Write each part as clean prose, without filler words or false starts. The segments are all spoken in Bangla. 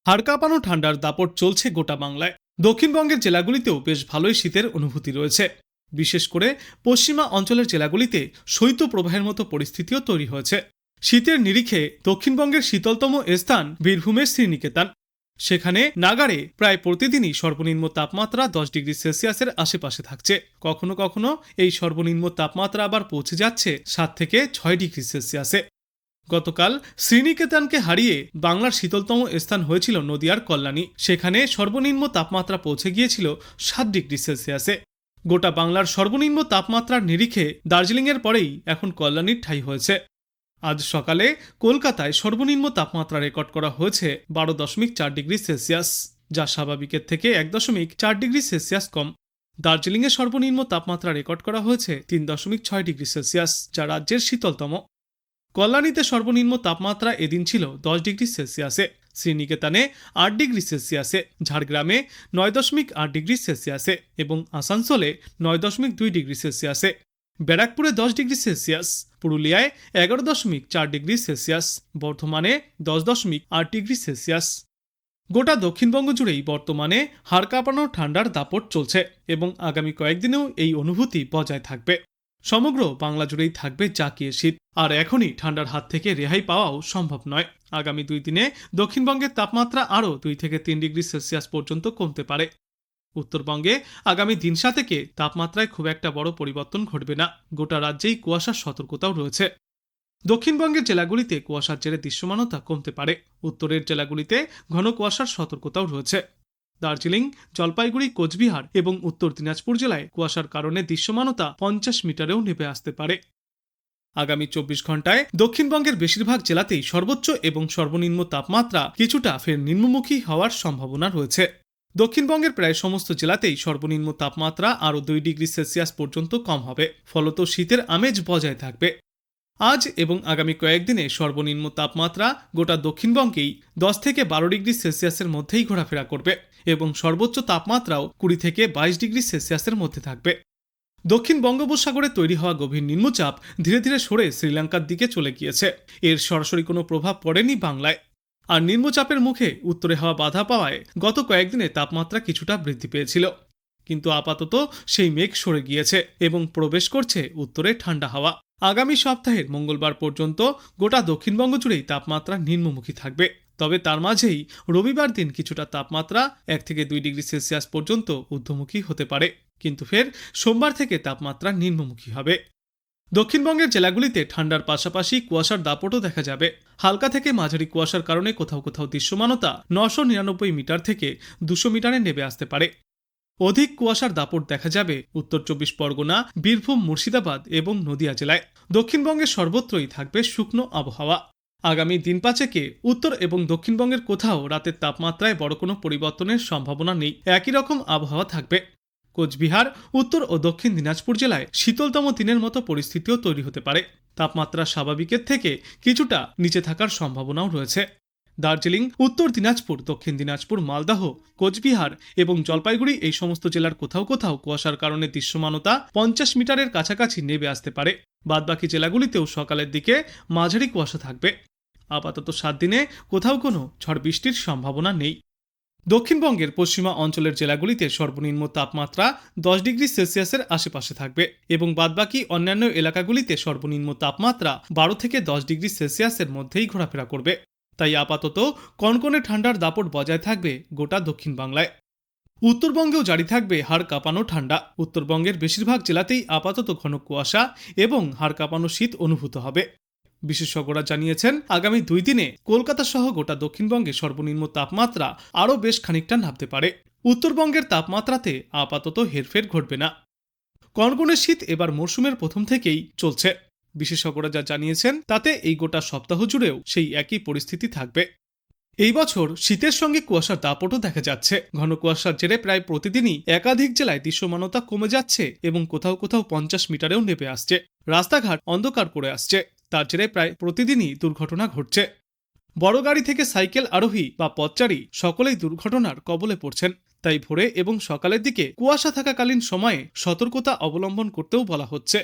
হাড় কাঁপানো ঠান্ডার দাপট চলছে গোটা বাংলায়। দক্ষিণবঙ্গের জেলাগুলিতেও বেশ ভালোই শীতের অনুভূতি রয়েছে। বিশেষ করে পশ্চিমা অঞ্চলের জেলাগুলিতে শৈত্যপ্রবাহের মতো পরিস্থিতিও তৈরি হয়েছে। শীতের নিরিখে দক্ষিণবঙ্গের শীতলতম স্থান বীরভূমের শ্রীনিকেতন। সেখানে নাগাড়ে প্রায় প্রতিদিনই সর্বনিম্ন তাপমাত্রা 10 ডিগ্রি সেলসিয়াসের আশেপাশে থাকছে। কখনো কখনো এই সর্বনিম্ন তাপমাত্রা আবার পৌঁছে যাচ্ছে 7 থেকে 6 ডিগ্রি সেলসিয়াসে। গতকাল শ্রীনিকেতনকে হারিয়ে বাংলার শীতলতম স্থান হয়েছিল নদিয়ার কল্যাণী। সেখানে সর্বনিম্ন তাপমাত্রা পৌঁছে গিয়েছিল 7 ডিগ্রি সেলসিয়াসে। গোটা বাংলার সর্বনিম্ন তাপমাত্রার নিরিখে দার্জিলিংয়ের পরেই এখন কল্যাণীর ঠাঁই হয়েছে। আজ সকালে কলকাতায় সর্বনিম্ন তাপমাত্রা রেকর্ড করা হয়েছে 12.4 ডিগ্রি সেলসিয়াস, যা স্বাভাবিকের থেকে 1.4 ডিগ্রি সেলসিয়াস কম। দার্জিলিংয়ে সর্বনিম্ন তাপমাত্রা রেকর্ড করা হয়েছে 3.6 ডিগ্রি সেলসিয়াস, যা রাজ্যের শীতলতম। কল্যাণীতে সর্বনিম্ন তাপমাত্রা এদিন ছিল 10 ডিগ্রি সেলসিয়াসে, শ্রীনিকেতনে 8 ডিগ্রি সেলসিয়াসে, ঝাড়গ্রামে 9.8 ডিগ্রি সেলসিয়াসে এবং আসানসোলে 9.2 ডিগ্রি সেলসিয়াসে। ব্যারাকপুরে 10 ডিগ্রি সেলসিয়াস, পুরুলিয়ায় 11.4 ডিগ্রি সেলসিয়াস, বর্ধমানে 10.8 ডিগ্রি সেলসিয়াস। গোটা দক্ষিণবঙ্গ জুড়েই বর্তমানে হাড় কাঁপানো ঠান্ডার দাপট চলছে এবং আগামী কয়েকদিনেও এই অনুভূতি বজায় থাকবে। সমগ্র বাংলা জুড়েই থাকবে জাঁকিয়ে শীত, আর এখনই ঠান্ডার হাত থেকে রেহাই পাওয়াও সম্ভব নয়। আগামী 2 দিনে দক্ষিণবঙ্গের তাপমাত্রা আরও 2 থেকে 3 ডিগ্রি সেলসিয়াস পর্যন্ত কমতে পারে। উত্তরবঙ্গে আগামী দিন সাতেকে তাপমাত্রায় খুব একটা বড় পরিবর্তন ঘটবে না। গোটা রাজ্যেই কুয়াশার সতর্কতাও রয়েছে। দক্ষিণবঙ্গের জেলাগুলিতে কুয়াশার জেরে দৃশ্যমানতা কমতে পারে। উত্তরের জেলাগুলিতে ঘন কুয়াশার সতর্কতাও রয়েছে। দার্জিলিং, জলপাইগুড়ি, কোচবিহার এবং উত্তর দিনাজপুর জেলায় কুয়াশার কারণে দৃশ্যমানতা 50 মিটারেও নেমে আসতে পারে। আগামী 24 ঘন্টায় দক্ষিণবঙ্গের বেশিরভাগ জেলাতেই সর্বোচ্চ এবং সর্বনিম্ন তাপমাত্রা কিছুটা ফের নিম্নমুখী হওয়ার সম্ভাবনা রয়েছে। দক্ষিণবঙ্গের প্রায় সমস্ত জেলাতেই সর্বনিম্ন তাপমাত্রা আরও 2 ডিগ্রি সেলসিয়াস পর্যন্ত কম হবে, ফলত শীতের আমেজ বজায় থাকবে। আজ এবং আগামী কয়েকদিনে সর্বনিম্ন তাপমাত্রা গোটা দক্ষিণবঙ্গেই 10 থেকে 12 ডিগ্রি সেলসিয়াসের মধ্যেই ঘোরাফেরা করবে এবং সর্বোচ্চ তাপমাত্রাও 20 থেকে 22 ডিগ্রি সেলসিয়াসের মধ্যে থাকবে। দক্ষিণ বঙ্গোপসাগরে তৈরি হওয়া গভীর নিম্নচাপ ধীরে ধীরে সরে শ্রীলঙ্কার দিকে চলে গিয়েছে। এর সরাসরি কোনো প্রভাব পড়েনি বাংলায়। আর নিম্নচাপের মুখে উত্তরে হাওয়া বাধা পাওয়ায় গত কয়েকদিনে তাপমাত্রা কিছুটা বৃদ্ধি পেয়েছিল, কিন্তু আপাতত সেই মেঘ সরে গিয়েছে এবং প্রবেশ করছে উত্তরে ঠান্ডা হাওয়া। আগামী সপ্তাহের মঙ্গলবার পর্যন্ত গোটা দক্ষিণবঙ্গ জুড়েই তাপমাত্রা নিম্নমুখী থাকবে। তবে তার মাঝেই রবিবার দিন কিছুটা তাপমাত্রা 1 থেকে 2 ডিগ্রি সেলসিয়াস পর্যন্ত ঊর্ধ্বমুখী হতে পারে, কিন্তু ফের সোমবার থেকে তাপমাত্রা নিম্নমুখী হবে। দক্ষিণবঙ্গের জেলাগুলিতে ঠান্ডার পাশাপাশি কুয়াশার দাপটও দেখা যাবে। হালকা থেকে মাঝারি কুয়াশার কারণে কোথাও কোথাও দৃশ্যমানতা 999 মিটার থেকে 200 মিটারে নেমে আসতে পারে। অধিক কুয়াশার দাপট দেখা যাবে উত্তর 24 পরগনা, বীরভূম, মুর্শিদাবাদ এবং নদিয়া জেলায়। দক্ষিণবঙ্গের সর্বত্রই থাকবে শুকনো আবহাওয়া। আগামী দিন পাঁচেকে উত্তর এবং দক্ষিণবঙ্গের কোথাও রাতের তাপমাত্রায় বড় কোনো পরিবর্তনের সম্ভাবনা নেই, একই রকম আবহাওয়া থাকবে। কোচবিহার, উত্তর ও দক্ষিণ দিনাজপুর জেলায় শীতলতম দিনের মতো পরিস্থিতিও তৈরি হতে পারে। তাপমাত্রা স্বাভাবিকের থেকে কিছুটা নিচে থাকার সম্ভাবনাও রয়েছে। দার্জিলিং, উত্তর দিনাজপুর, দক্ষিণ দিনাজপুর, মালদহ, কোচবিহার এবং জলপাইগুড়ি এই সমস্ত জেলার কোথাও কোথাও কুয়াশার কারণে দৃশ্যমানতা 50 মিটারের কাছাকাছি নেমে আসতে পারে। বাদবাকি জেলাগুলিতেও সকালের দিকে মাঝারি কুয়াশা থাকবে। আপাতত 7 দিনে কোথাও কোনো ঝড় বৃষ্টির সম্ভাবনা নেই। দক্ষিণবঙ্গের পশ্চিমা অঞ্চলের জেলাগুলিতে সর্বনিম্ন তাপমাত্রা 10 ডিগ্রি সেলসিয়াসের আশেপাশে থাকবে এবং বাদবাকি অন্যান্য এলাকাগুলিতে সর্বনিম্ন তাপমাত্রা 12 থেকে 10 ডিগ্রি সেলসিয়াসের মধ্যেই ঘোরাফেরা করবে। তাই আপাতত কনকনে ঠান্ডার দাপট বজায় থাকবে গোটা দক্ষিণ বাংলায়। উত্তরবঙ্গেও জারি থাকবে হাড় কাঁপানো ঠান্ডা। উত্তরবঙ্গের বেশিরভাগ জেলাতেই আপাতত ঘন কুয়াশা এবং হাড় কাঁপানো শীত অনুভূত হবে। বিশেষজ্ঞরা জানিয়েছেন, আগামী 2 দিনে কলকাতা সহ গোটা দক্ষিণবঙ্গে সর্বনিম্ন তাপমাত্রা আরও বেশ খানিকটা নামতে পারে। উত্তরবঙ্গের তাপমাত্রাতে আপাতত হেরফের ঘটবে না। কনকনে শীত এবার মরশুমের প্রথম থেকেই চলছে। বিশেষজ্ঞরা যা জানিয়েছেন তাতে এই গোটা সপ্তাহ জুড়েও সেই একই পরিস্থিতি থাকবে। এই বছর শীতের সঙ্গে কুয়াশার দাপটও দেখা যাচ্ছে। ঘন কুয়াশার জেরে প্রায় প্রতিদিনই একাধিক জেলায় দৃশ্যমানতা কমে যাচ্ছে এবং কোথাও কোথাও 50 মিটারেও নেমে আসছে। রাস্তাঘাট অন্ধকার করে আসছে। তার জেরে প্রায় প্রতিদিনই দুর্ঘটনা ঘটছে। বড় গাড়ি থেকে সাইকেল আরোহী বা পথচারী সকলেই দুর্ঘটনার কবলে পড়ছেন। তাই ভোরে এবং সকালের দিকে কুয়াশা থাকাকালীন সময়ে সতর্কতা অবলম্বন করতেও বলা হচ্ছে।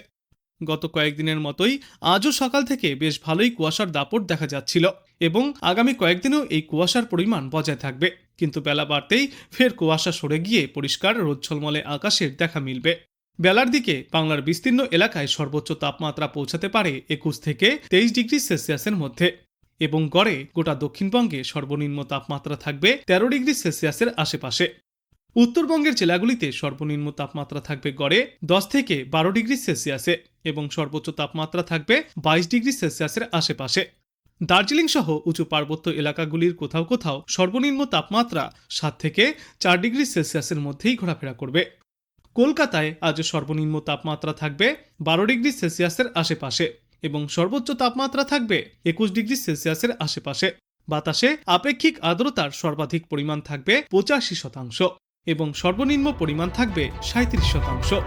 গত কয়েকদিনের মতোই আজও সকাল থেকে বেশ ভালোই কুয়াশার দাপট দেখা যাচ্ছিল। এবং আগামী কয়েকদিনেও এই কুয়াশার পরিমাণ বজায় থাকবে, কিন্তু বেলা বাড়তেই ফের কুয়াশা সরে গিয়ে পরিষ্কার রোদ ঝলমলে আকাশের দেখা মিলবে। বেলার দিকে বাংলার বিস্তীর্ণ এলাকায় সর্বোচ্চ তাপমাত্রা পৌঁছাতে পারে 21 থেকে 23 ডিগ্রি সেলসিয়াসের মধ্যে এবং গড়ে গোটা দক্ষিণবঙ্গে সর্বনিম্ন তাপমাত্রা থাকবে 13 ডিগ্রি সেলসিয়াসের আশেপাশে। উত্তরবঙ্গের জেলাগুলিতে সর্বনিম্ন তাপমাত্রা থাকবে গড়ে 10 থেকে 12 ডিগ্রি সেলসিয়াসে এবং সর্বোচ্চ তাপমাত্রা থাকবে 22 ডিগ্রি সেলসিয়াসের আশেপাশে। দার্জিলিং সহ উঁচু পার্বত্য এলাকাগুলির কোথাও কোথাও সর্বনিম্ন তাপমাত্রা 7 থেকে 4 ডিগ্রি সেলসিয়াসের মধ্যেই ঘোরাফেরা করবে। কলকাতায় আজ সর্বনিম্ন তাপমাত্রা থাকবে 12 ডিগ্রি সেলসিয়াসের আশেপাশে এবং সর্বোচ্চ তাপমাত্রা থাকবে 21 ডিগ্রি সেলসিয়াসের আশেপাশে। বাতাসে আপেক্ষিক আর্দ্রতার সর্বাধিক পরিমাণ থাকবে 85% এবং সর্বনিম্ন পরিমাণ থাকবে 37%।